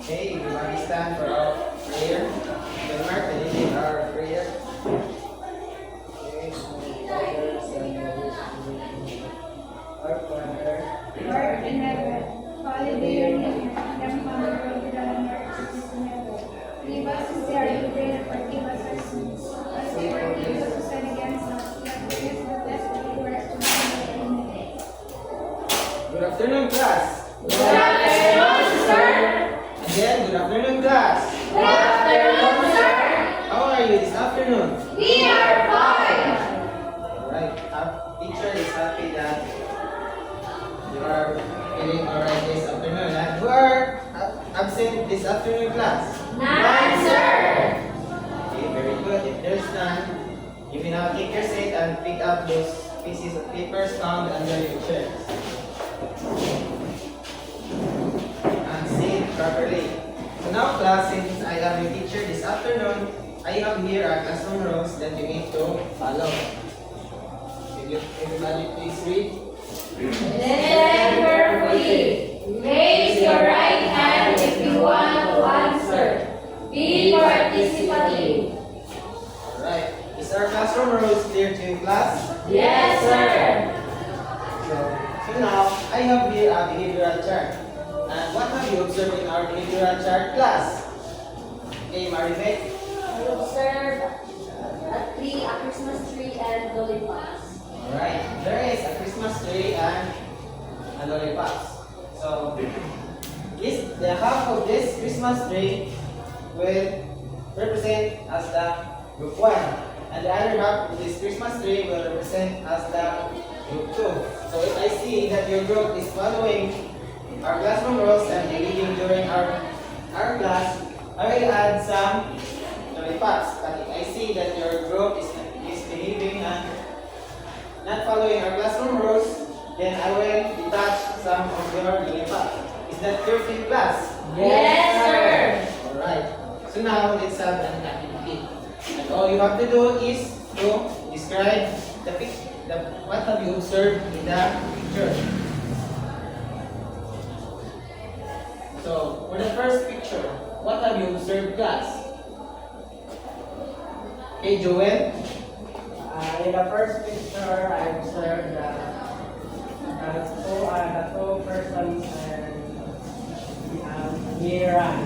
Okay, everybody stand for our prayer. Then Mark, can you lead our prayer? Okay, so Father, Son, and Holy Spirit. Our Father, Lord in heaven, hallowed be your name. Kingdom come, your will be done on earth as it is in heaven. Give us this day our daily bread and forgive us our sins, as we forgive those who sin against us. And forgive us the debts we owe us, and Amen. good afternoon, class. Good afternoon, sir. Again, good afternoon, class. Good afternoon, sir. How are you this afternoon? We are fine. Alright, our teacher is happy that you are feeling alright this afternoon. And who are absent this afternoon, class? None, sir. Okay, very good. If there's none, you may now take your seat and pick up those pieces of papers found under your chairs. And sit properly. So now, class, since I am your teacher this afternoon, I have here our classroom rules that you need to follow. Everybody please read. Listen carefully. Raise your right hand if you want to answer. Be participative. Alright. Is our classroom rules clear to you, class? Yes, sir. So now, I have here a behavioral chart. And what have you observed in our behavioral chart, class? Okay, Maribek. I observed a tree, a Christmas tree, and lollipops. Alright, there is a Christmas tree and a lollipops. So, the half of this Christmas tree will represent as the group 1. And the other half of this Christmas tree will represent as the group 2. So if I see that your group is following our classroom rules and behaving during our class, I will add some lollipops. But if I see that your group is behaving and not following our classroom rules, then I will detach some of your lollipops. Is that clear to you, class? Yes, sir. Alright. So now let's have an activity. And all you have to do is to describe what have you observed in the picture. So for the first picture, what have you observed, class? Okay, Joel. In the first picture, I observed the two persons near ran.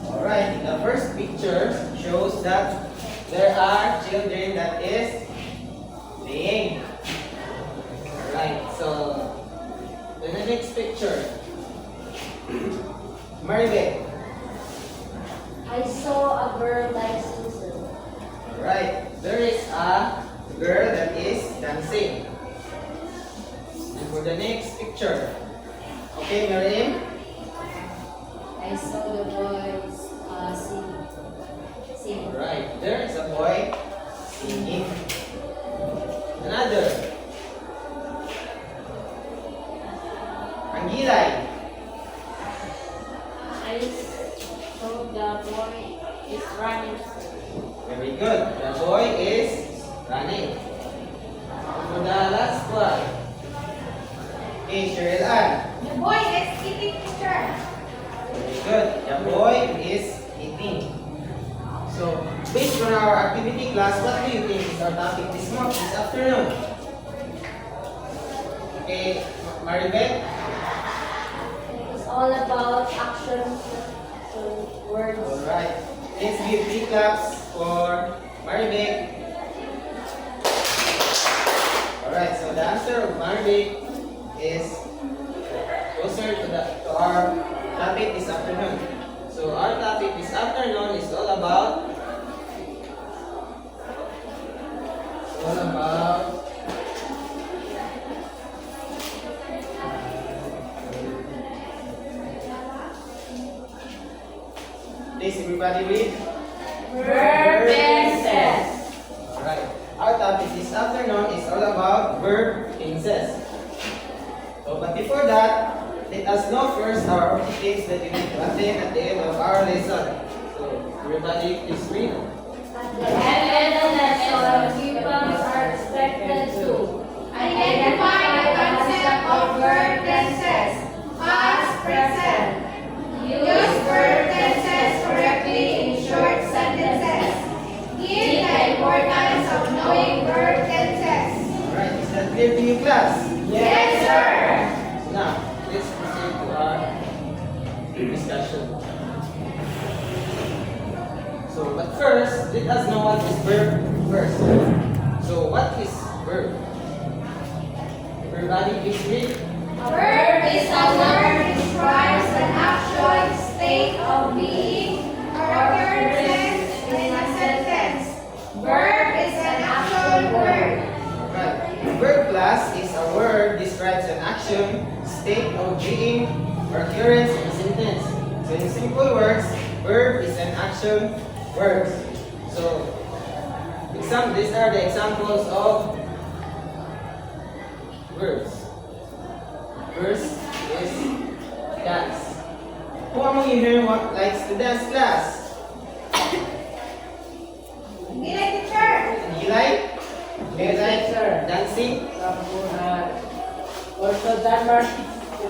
Alright, the first picture shows that there are children that is playing. Alright, so then the next picture. Maribek. I saw a girl like Susan. Alright, there is a girl that is dancing. And for the next picture. Okay, Miriam. I saw the boys singing. Alright, there is a boy singing. Another. Angilay. I saw the boy is running. Very good. The boy is running. For the last one. Okay, Cheryl Ann. The boy is eating picture. Very good. The boy is eating. So, based on our activity class, what do you think is our topic this afternoon? Okay, Maribek? It's all about action, so words. Alright. Let's give 3 claps for Maribek. Alright, so the answer of Maribek is closer to our topic this afternoon. So our topic this afternoon is all about please everybody read. Verb tenses. Alright. Our topic this afternoon is all about verb tenses. So, but before that, let us know first our objectives that we need to attain at the end of our lesson. So, everybody please read. At the end of the lesson, pupils are expected to Identify the concept of verb tenses. Past, present. Use verb let's proceed to our discussion. So, but first, let us know what is verb first. So, what is verb? Everybody, please read. A verb is a word that describes an action, state of being, or occurrence in a sentence. Verb is an actual word. Right. Verb plus is a word describes an action, state of being, or occurrence in a sentence. So in simple words, verb is an action word. So these are the examples of verbs. First is dance. Who among you here likes to dance, class? Be like the church. You like? Do you like Sir. dancing? Also Denmark,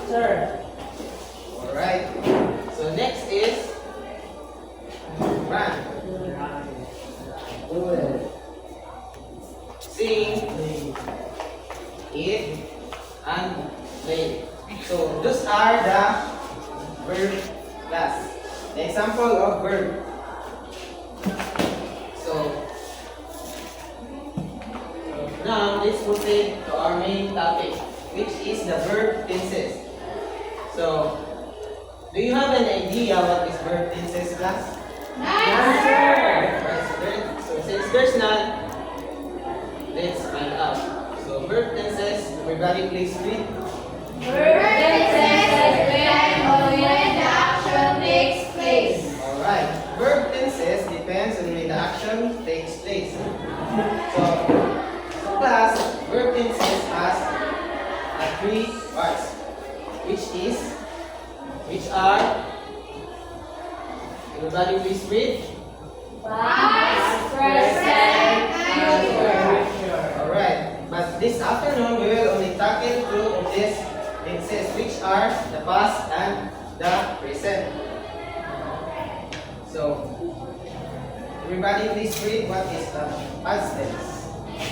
sir. Alright. So next is run, Do it. sing, eat, and play. So those are the verb class. The example of verb. So now let's proceed to our main topic, which is the verb tenses. So do you have an idea what is verb tenses, class? Right, so since there's none, let's find out. So verb tenses, everybody please read. Verb tenses depend on when the action takes place. Alright, verb tenses depends on when the action takes place. So class, verb tenses has three parts, which are, everybody please read. Past, present, future. Alright, but this afternoon we will only tackle two of these tenses, which are the past and the present. So, everybody please read what is the past tense.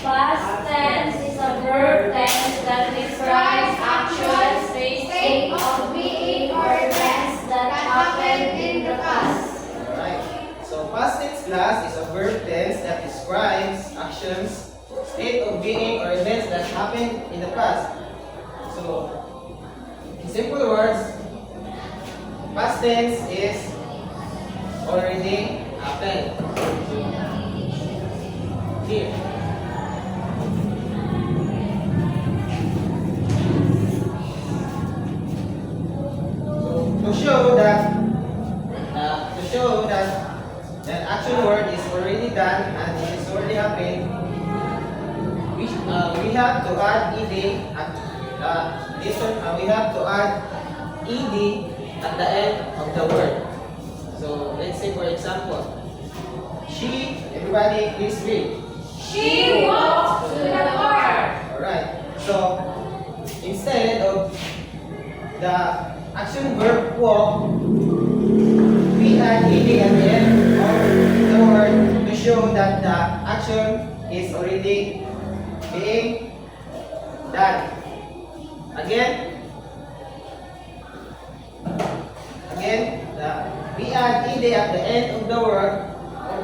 Past tense is a verb tense that describes action, state of being, or events that happened in the past. Alright, so past tense class is a verb tense that describes actions, state of being, or events that happened in the past. So, in simple words, past tense is already happened. Here. To show that an action word is already done and it is already happened, we have to add ed we have to add ed at the end of the word. So let's say for example, she, everybody please read. She walked to the park. Alright, so instead of the action verb walk, we add ed at the end of the word to show that the action is already being done. Again, we add ed at the end of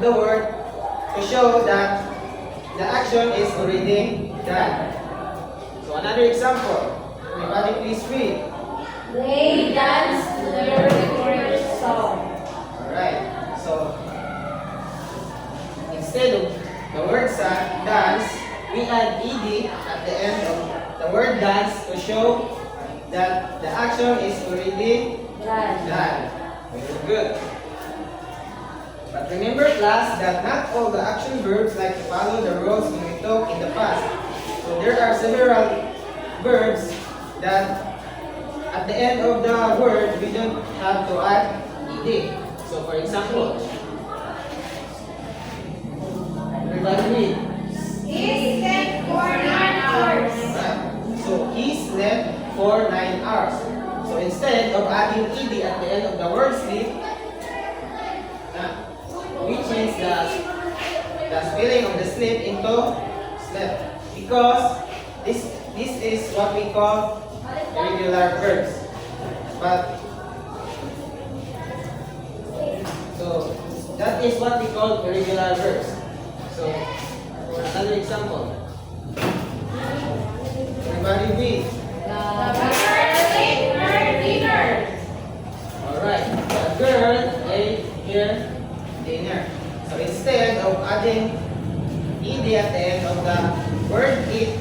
the word to show that the action is already done. So another example, everybody please read. They danced to their favorite song. Alright, so instead of the word dance, we add ed at the end of the word dance to show that the action is already done. Very good. But remember class that not all the action verbs like to follow the rules when we talk in the past. So there are several verbs that at the end of the word we don't have to add ed. So for example, everybody read. He slept for 9 hours. Right? So he slept for 9 hours. So instead of adding ed at the end of the word sleep, we change the spelling of the sleep into slept, because this is what we call irregular verbs. But so that is what we call irregular verbs. So another example. Everybody read. The girl ate her dinner. Alright. The girl ate her dinner. So instead of adding ed at the end of the word eat,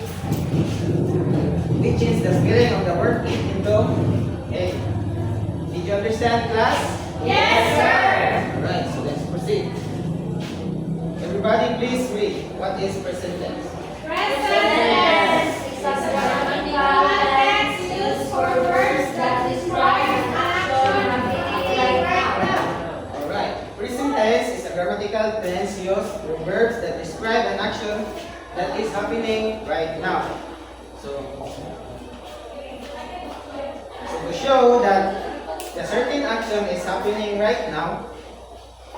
we change the spelling of the word eat into a. Did you understand, class? Yes, sir. Alright, so let's proceed. Everybody please read. What is present tense? Present tense is a grammatical tense used for verbs that describe an action happening right now. Alright. Present tense is a grammatical tense used for verbs that describe an action that is happening right now. So to show that a certain action is happening right now,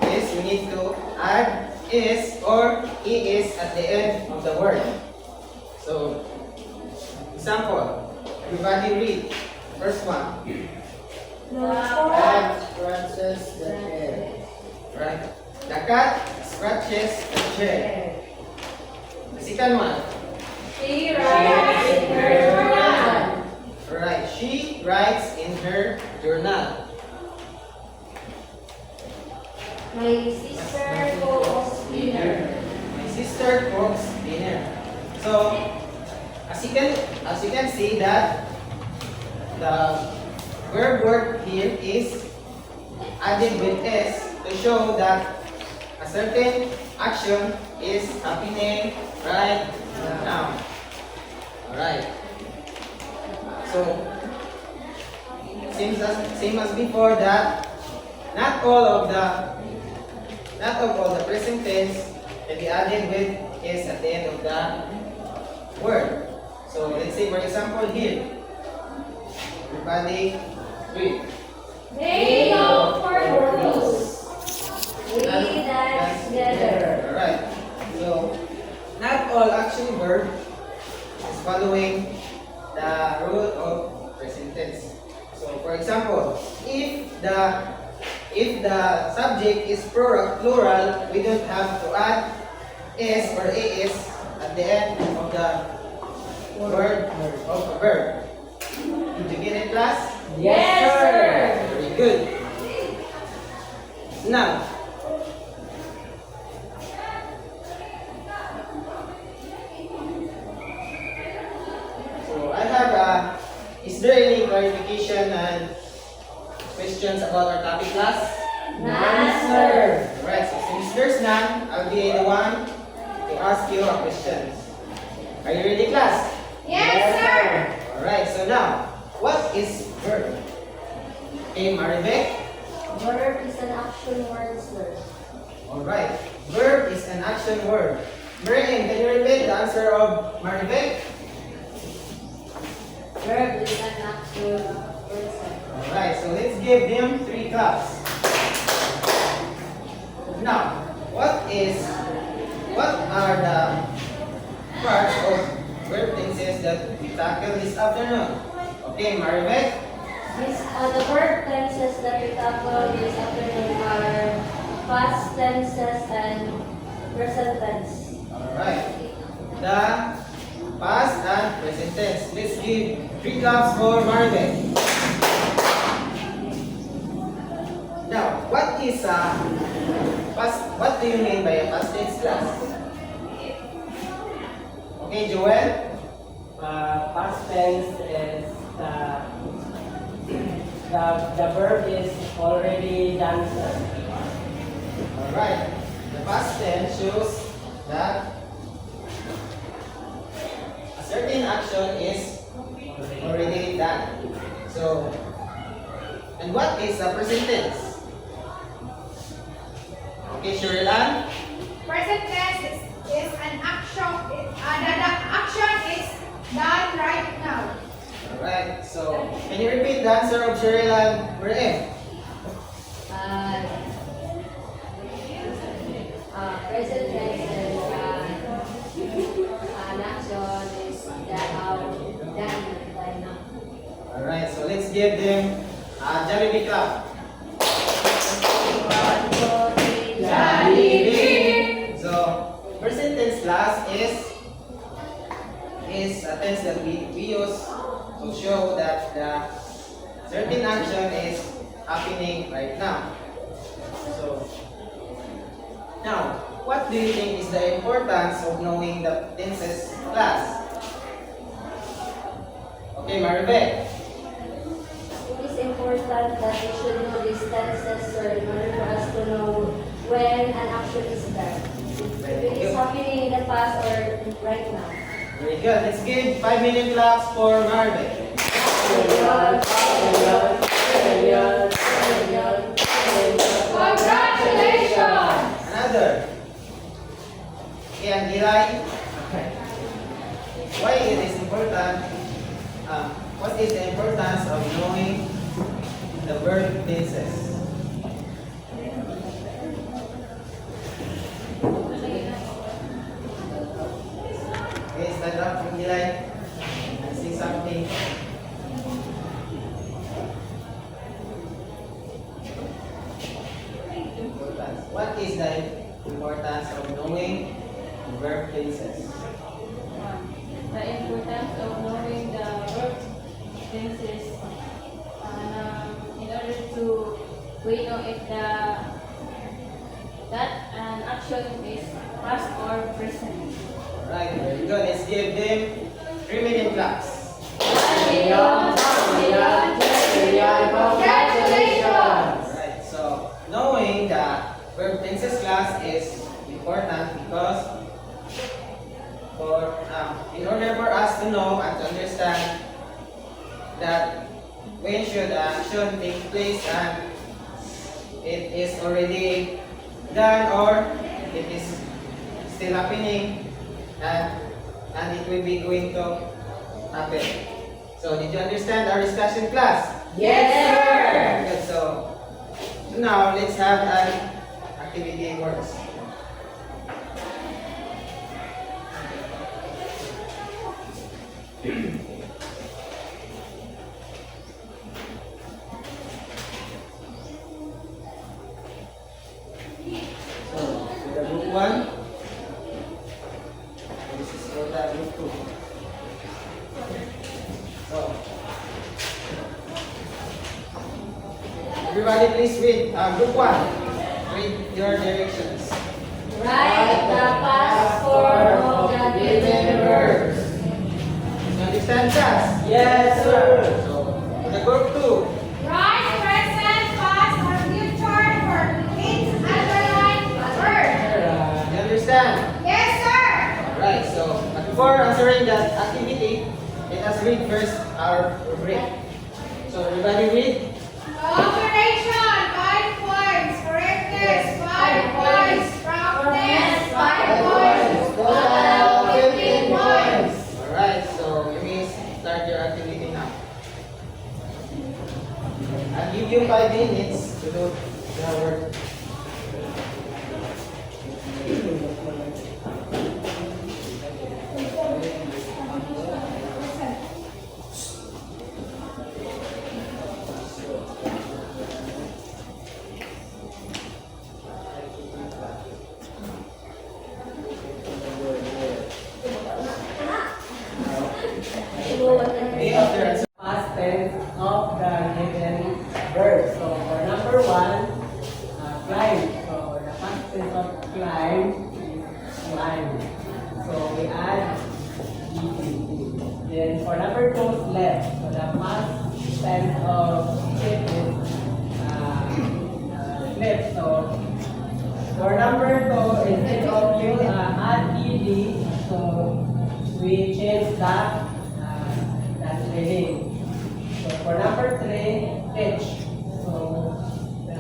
is we need to add is or is at the end of the word. So, example, everybody read. First one. The Cat scratches the chair. Right. The cat scratches the chair. The second one. she writes in her journal. Right. She writes in her journal. My sister cooks dinner. My sister cooks dinner. So, as you can see that the verb word here is added with s to show that a certain action is happening right now. Alright. So, same as before that not all of the present tense can be added with is at the end of the word. So let's say for example here. Everybody read. They go for cruise. We dance together. Alright. So not all action verb is following the rule of present tense. So for example, if the subject is plural, we don't have to add s or as at the end of the word of the verb. Did you get it, class? Yes, sir. Very good. Now, so I have is there any clarification and questions about our topic, class? None, sir. Alright, so since there's none, I'll be the one to ask you a question. Are you ready, class? Yes, sir. Alright, so now, what is verb? Okay, Maribek? Verb is an action word, sir. Alright, verb is an action word. Miriam, can you repeat the answer of Maribek? Verb is an action word, sir. Alright, so let's give him 3 claps. Now, what are the parts of verb tenses that we tackle this afternoon? Okay, Maribek? The verb tenses that we tackle this afternoon are past tenses and present tense. Alright. The past and present tense. Let's give 3 claps for Maribek. Now, what is past? What do you mean by a past tense, class? Okay, Joel? Past tense is the verb is already done, sir. Alright. The past tense shows that a certain action is already done. So, and what is the present tense? Okay, Shurilan? Present tense is an action. The action is done right now. Alright, so can you repeat the answer of Shurilan? Miriam? Present tense is an action is done right now. Alright, so let's give them Jollibee Club. Jollibee. So, present tense class is a tense that we use to show that the certain action is happening right now. So, now, what do you think is the importance of knowing the tenses class? Okay, Maribel. It is important that we should know these tenses, sir, in order for us to know when an action is done. If it is happening in the past or right now. Very good. Let's give 5-minute claps for Maribel. Congratulations! Another. Okay, and Eli. Why it is important? What is the importance of knowing the verb tenses? Okay, stand up from Eli and say something. Importance. What is the importance of knowing verb tenses? The importance of knowing the verb tenses in order to we know if that an action is past or present. Alright, very good. Let's give them 3-minute claps. Congratulations! Alright, so knowing the verb tenses class is important because in order for us to know and to understand that when should action take place and it is already done or it is still happening and it will be going to happen. So did you understand our discussion class? Yes, sir! Good. So now let's have an activity works. So for the group 1, this is for the group 2. So everybody please read group 1. Read your directions. Write the past form of the given verbs. You understand class? Yes, sir. So for the group 2, Write present, past, or future for each underlined word. you understand? Yes, sir! Alright, so before answering that activity, let us read first our rubric. So everybody read. Cooperation, 5 points. Correctness, 5 points. Promptness, 5 points. Total, 15 points. Alright, so you may start your activity now. I'll give you 5 minutes to do the work. Okay, after answer. Past tense of the given verb. So for number 1, climb. So the past tense of climb is climb. So we add ed. Then for number 2, slept. So the past tense of sleep is slept. So for number 2, instead of you add ed, so we change that reading. So for number 3, teach. So the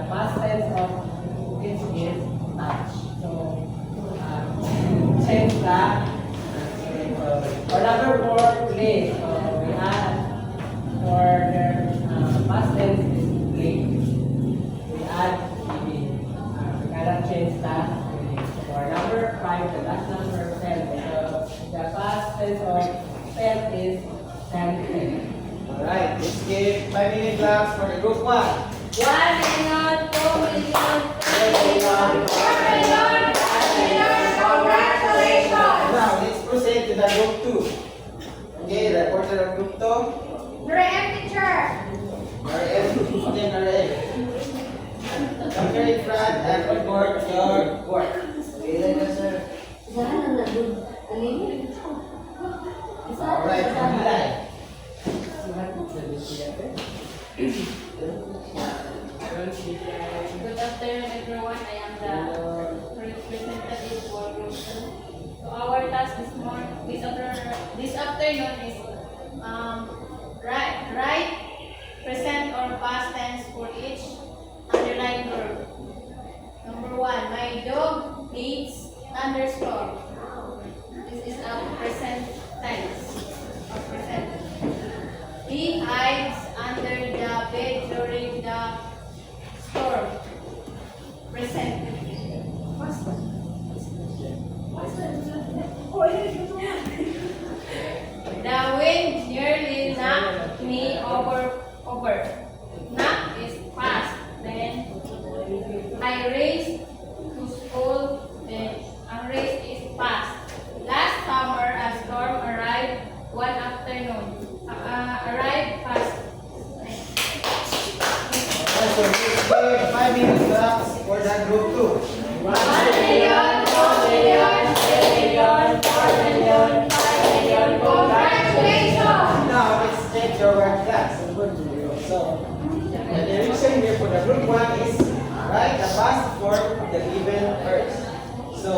past tense of teach is touch. So change that. For number 4, play. So we add for the past tense is play. We add ed. We cannot change that. So for number 5, the last number 10. So the past tense of 5-minute claps for the group 1. 1 million, 2 million, 3 million, 4 million, 5 million. Congratulations! Now, let's proceed to the group 2. Okay, the portrait of group 2. Graham teacher. RM. Okay, RM. Come here in front and report your work. Okay, then, yes, sir. Saan na doon? Alin? Alright, Nilay. Good afternoon, everyone. I am the representative for Group 2. So our task this afternoon is write present or past tense for each underlined verb. Number 1, my dog eats thunderstorm. This is a present tense. Or present. He hides under the bed during the storm. Present. The wind nearly knocked me over. Knock is past. Then I raced to school. Then race is past. Last summer, a storm arrived one afternoon. Arrived fast. Alright, so please give 5-minute claps for the group 2. 1 million, 2 million, 3 million, 4 million, 5 million. Congratulations! Now, let's take your work class. So, the direction here for the group 1 is write the past form of the given verbs. So,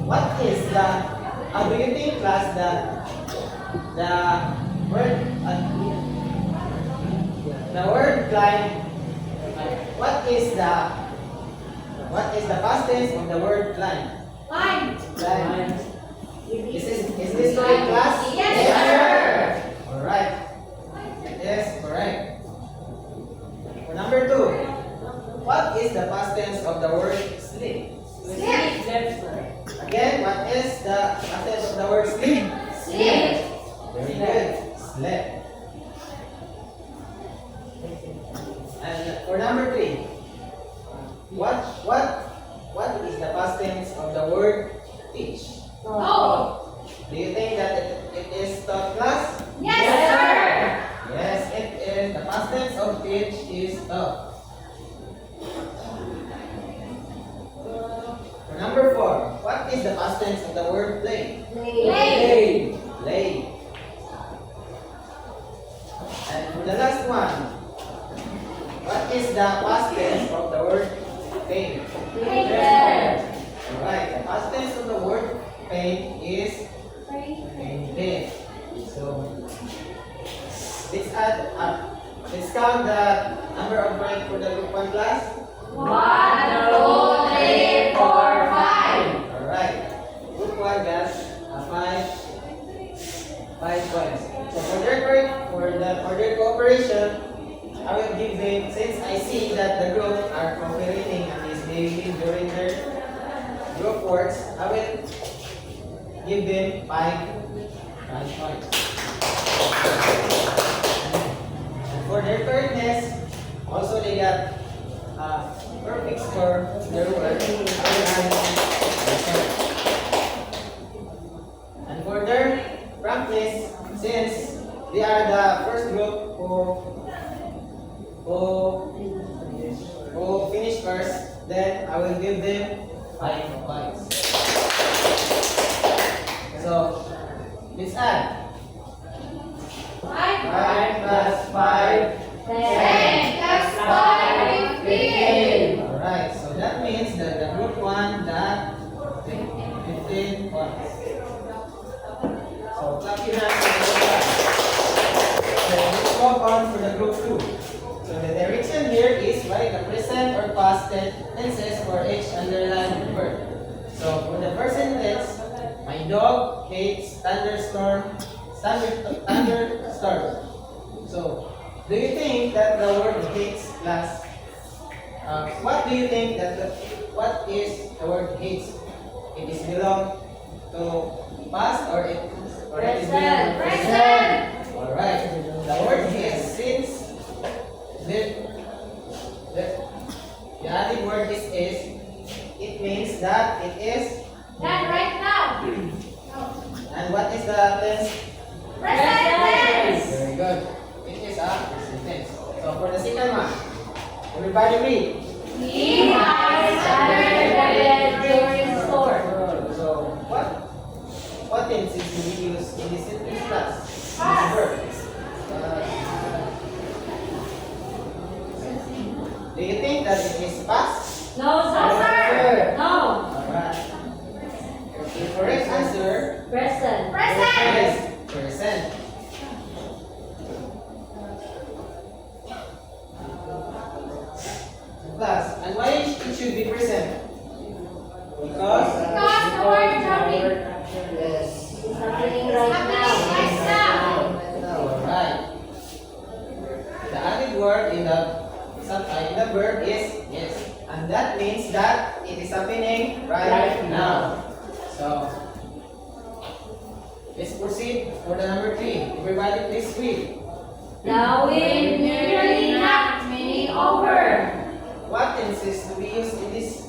what is how do you think, class, the word climb, what is the past tense of the word climb? Climb. Climb. Is this correct, class? Yes, sir. Alright. Yes, correct. For number 2, what is the past tense of the word sleep? Sleep. Again, what is the past tense of the word sleep? Sleep. Very good. Slept. And for number 3, what is the past tense of the word teach? Oh. Do you think that it is taught, class? Yes, sir. Yes, it is. The past tense of teach is taught. For number 4, what is the past tense of the word play? Play. Play. And for the last one, what is the past tense of the word paint? Painted. Alright, the past tense of the word paint is painted. So, let's add up. Let's count the number of points for the group 1 class. 1, 2, 3, 4, 5. Alright. Group 1 got 5 points. So for their cooperation, I will give them, since I see that the group are cooperating and is behaving during their group works, I will give them 5 points. And for their correctness, also they got perfect score in their work. And for their practice, since they are the first group who finished first, then I will give them 5 points. So, let's add. 5 plus 5. 10 plus 5, 15. Alright, so that means that the group 1 got 15 points. So, clap your hands for the group 1. So, let's move on for the group 2. So, the direction here is write the present or past tenses for each underlined verb. So, for the first sentence, my dog hates thunderstorm. So, do you think that the word hates, class? What do you think what is the word hates? It is belong to past or it is belong to Present. Alright. the word is, since the, the added word is, it means that it is. Done right now. And what is the tense? Present tense. Very good. It is a present tense. So for the second one, everybody read. He hides under the bed during storm. So what tenses do we use in this sentence class? Past. Verb. Do you think that it is past? No, sir. No. Alright. The correct answer Present. Present. is present. Class, and why it should be present? Because Because the word jumping. yes. It's happening right now. Right now. Alright. The added word in the verb is yes, and that means that it is happening right now. So let's proceed for the number 3. Everybody, please read. Now we nearly not meaning over. What tenses do we use in this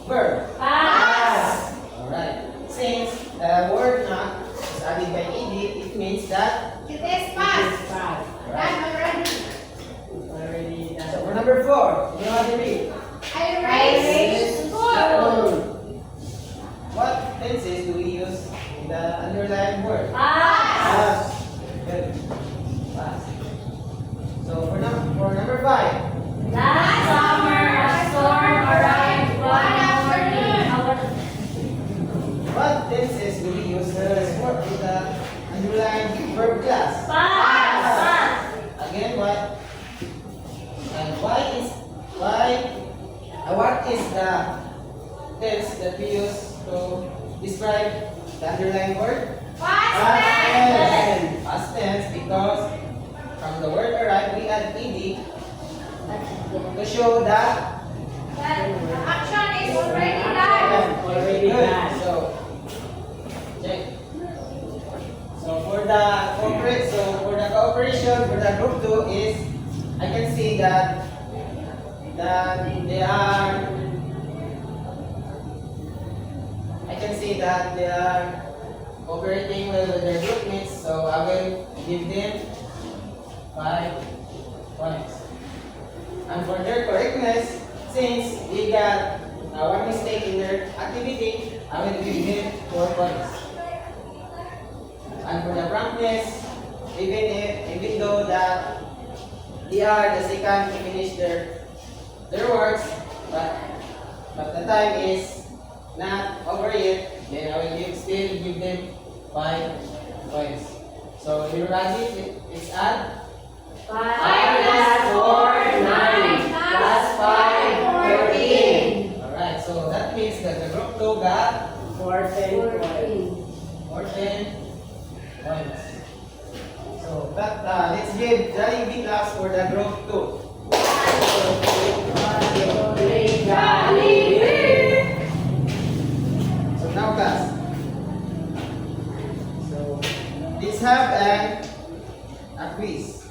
verb? Past. Alright. Since the word not is added by ed, it means that It is past. Five. Done already. Already done. so for number 4, everybody read. I raised school. What tenses do we use in the underlined word? Past. Past. Good. Past. So for number 5, Last summer, a storm arrived one afternoon. what tenses do we use in the underlined verb class? Past. Again, what? And what is the tense that we use to describe the underlined word? Past tense. Past tense, because from the word arrive we add ed to show that That the action is already done. Already good. done. So check. So for the cooperation for the group 2 is, I can see that they are cooperating well with their group mates, so I will give them 5 points. And for their correctness, since they got one mistake in their activity, I will give them 4 points. And for the promptness, even though that they are the second to finish their works, but the time is not over yet, then I will still give them 5 points. So you ready? It's at 5 plus 4, 9. Plus 5, 14. alright, so that means that the group 2 got 14 points. 14. 14 points. So let's give Jollibee class for the group 2. So now class. So let's have a quiz.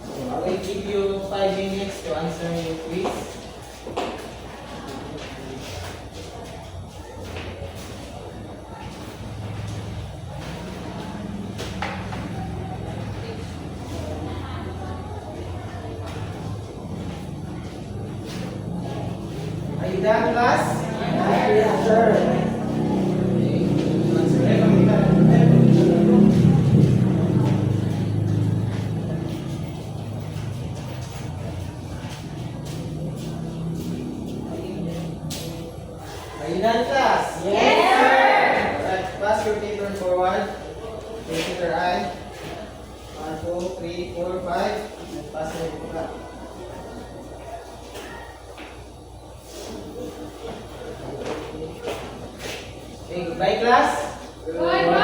So, I will give you 5 minutes to answer your quiz. Are you done, class? Yes, sir. Okay. Answer it. Are you done, class? Yes, sir. Alright, pass your paper forward. Take your eye. 1, 2, 3, 4, 5. Pass your paper. Goodbye, class. Goodbye.